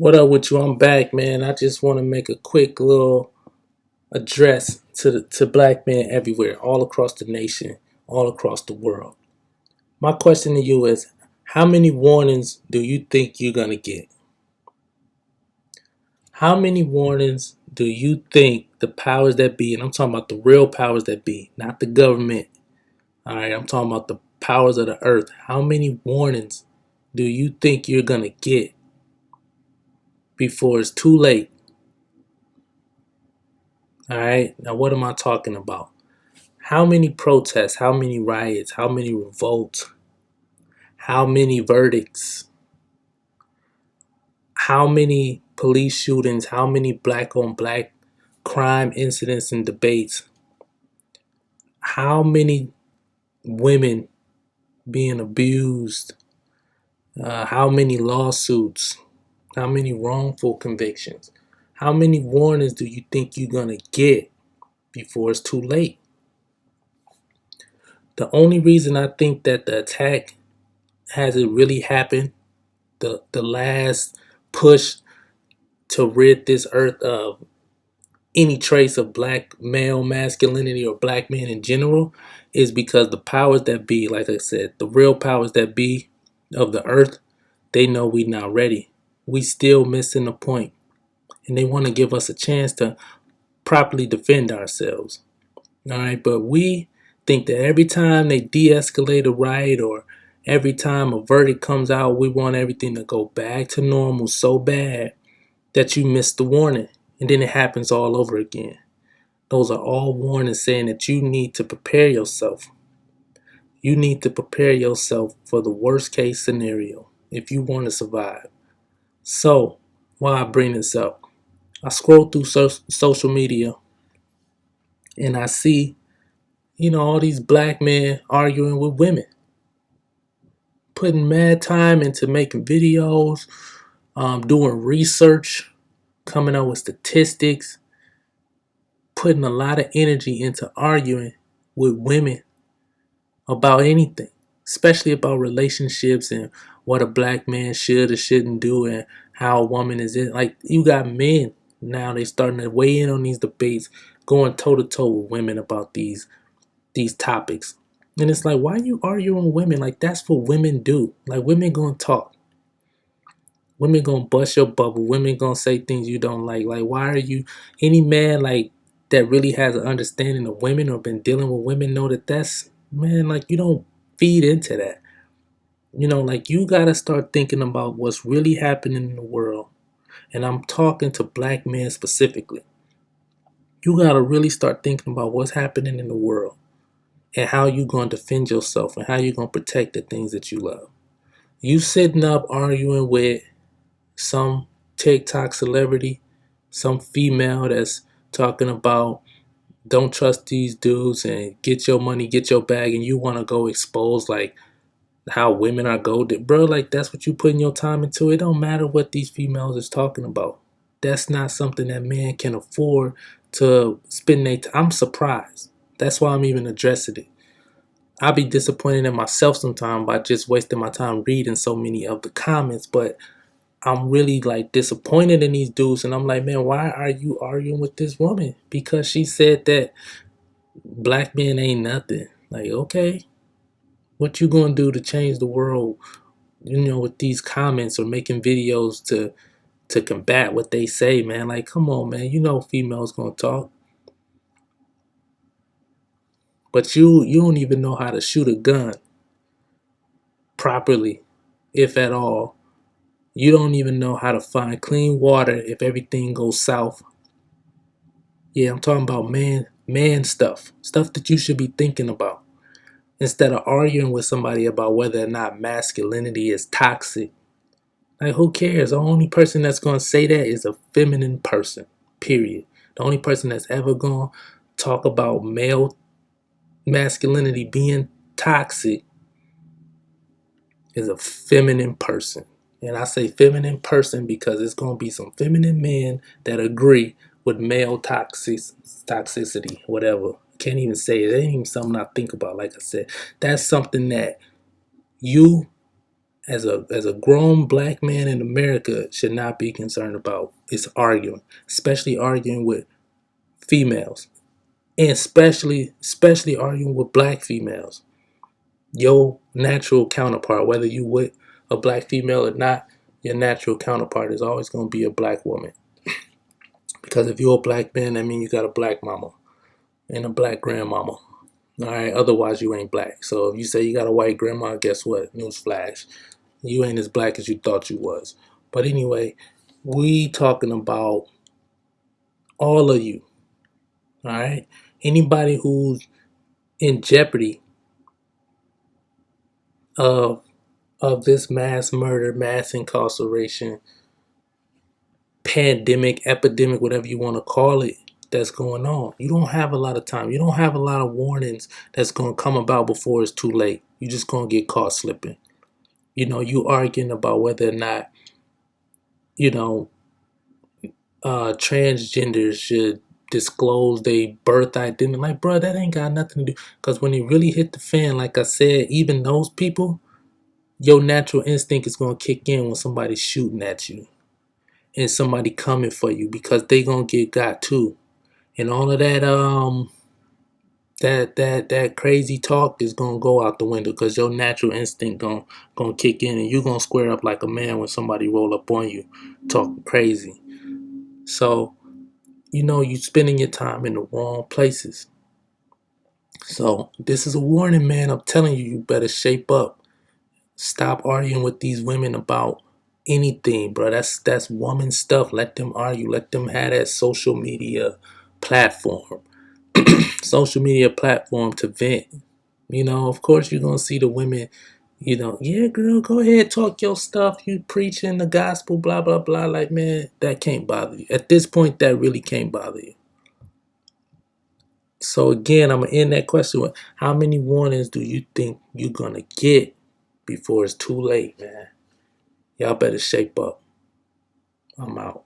What up with you? I'm back, man. I just want to make a quick little address to black men everywhere, all across the nation, all across the world. My question to you is, how many warnings do you think you're gonna get? How many warnings do you think the powers that be, and I'm talking about the real powers that be, not the government. All right, I'm talking about the powers of the earth. How many warnings do you think you're gonna get before it's too late? All right, now what am I talking about? How many protests, how many riots, how many revolts, how many verdicts, how many police shootings, how many black on black crime incidents and debates, how many women being abused, how many lawsuits, how many wrongful convictions, how many warnings do you think you're going to get before it's too late? The only reason I think that the attack hasn't really happened, the last push to rid this earth of any trace of black male masculinity or black men in general, is because the powers that be, like I said, the real powers that be of the earth, they know we not ready. We still missing the point, and they want to give us a chance to properly defend ourselves. All right, but we think that every time they de-escalate a riot or every time a verdict comes out, we want everything to go back to normal so bad that you miss the warning, and then it happens all over again. Those are all warnings saying that you need to prepare yourself. You need to prepare yourself for the worst case scenario if you want to survive. So, why I bring this up? I scroll through social media and I see, all these black men arguing with women, putting mad time into making videos, doing research, coming up with statistics, putting a lot of energy into arguing with women about anything, especially about relationships and what a black man should or shouldn't do and how a woman is in. Like, you got men now, they starting to weigh in on these debates, going toe to toe with women about these topics. And it's like, why are you arguing with women? Like, that's what women do. Like, women gonna talk. Women gonna bust your bubble. Women gonna say things you don't like. Like, why are you, any man like that really has an understanding of women or been dealing with women know that that's, man, like, you don't feed into that. Like, you gotta start thinking about what's really happening in the world. And I'm talking to black men specifically. You gotta really start thinking about what's happening in the world and how you gonna defend yourself and how you gonna protect the things that you love. You sitting up arguing with some TikTok celebrity, some female that's talking about don't trust these dudes and get your money, get your bag, and you want to go expose like how women are golded, bro. Like, that's what you putting your time into. It don't matter what these females is talking about. That's not something that men can afford to spend their time. I'm surprised. That's why I'm even addressing it. I'll be disappointed in myself sometimes by just wasting my time reading so many of the comments, but I'm really like disappointed in these dudes, and I'm like, man, why are you arguing with this woman? Because she said that black men ain't nothing. Like, okay, what you gonna do to change the world? With these comments or making videos to combat what they say, man. Like, come on, man. Females gonna talk, but you don't even know how to shoot a gun properly, if at all. You don't even know how to find clean water if everything goes south. Yeah, I'm talking about man stuff that you should be thinking about instead of arguing with somebody about whether or not masculinity is toxic. Like, who cares? The only person that's going to say that is a feminine person, period. The only person that's ever going to talk about male masculinity being toxic is a feminine person. And I say feminine person because it's going to be some feminine men that agree with male toxicity, whatever. Can't even say it. It ain't even something I think about. Like I said, that's something that you as a grown black man in America should not be concerned about is arguing, especially arguing with females, and especially arguing with black females. Your natural counterpart, whether you with a black female or not, your natural counterpart is always going to be a black woman. Because if you're a black man, that means you got a black mama and a black grandmama. All right, otherwise you ain't black. So if you say you got a white grandma, guess what? Newsflash, you ain't as black as you thought you was. But anyway, we talking about all of you. All right, anybody who's in jeopardy of this mass murder, mass incarceration, pandemic, epidemic, whatever you want to call it, that's going on. You don't have a lot of time. You don't have a lot of warnings that's going to come about before it's too late. You're just going to get caught slipping. You arguing about whether or not, you know, transgenders should disclose their birth identity. Like, bro, that ain't got nothing to do. Because when it really hit the fan, like I said, even those people, your natural instinct is going to kick in when somebody's shooting at you and somebody coming for you because they going to get got too. And all of that crazy talk is gonna go out the window because your natural instinct gonna kick in and you gonna square up like a man when somebody roll up on you talking crazy. So you spending your time in the wrong places. So this is a warning, man. I'm telling you, you better shape up. Stop arguing with these women about anything, bro. That's woman stuff. Let them argue. Let them have that platform social media platform to vent. Of course you're gonna see the women, yeah, girl, go ahead, talk your stuff. You preaching the gospel, blah blah blah. Like, man, that can't bother you. At this point, that really can't bother you. So again, I'm gonna end that question with how many warnings do you think you're gonna get before it's too late, man? Y'all better shape up. I'm out.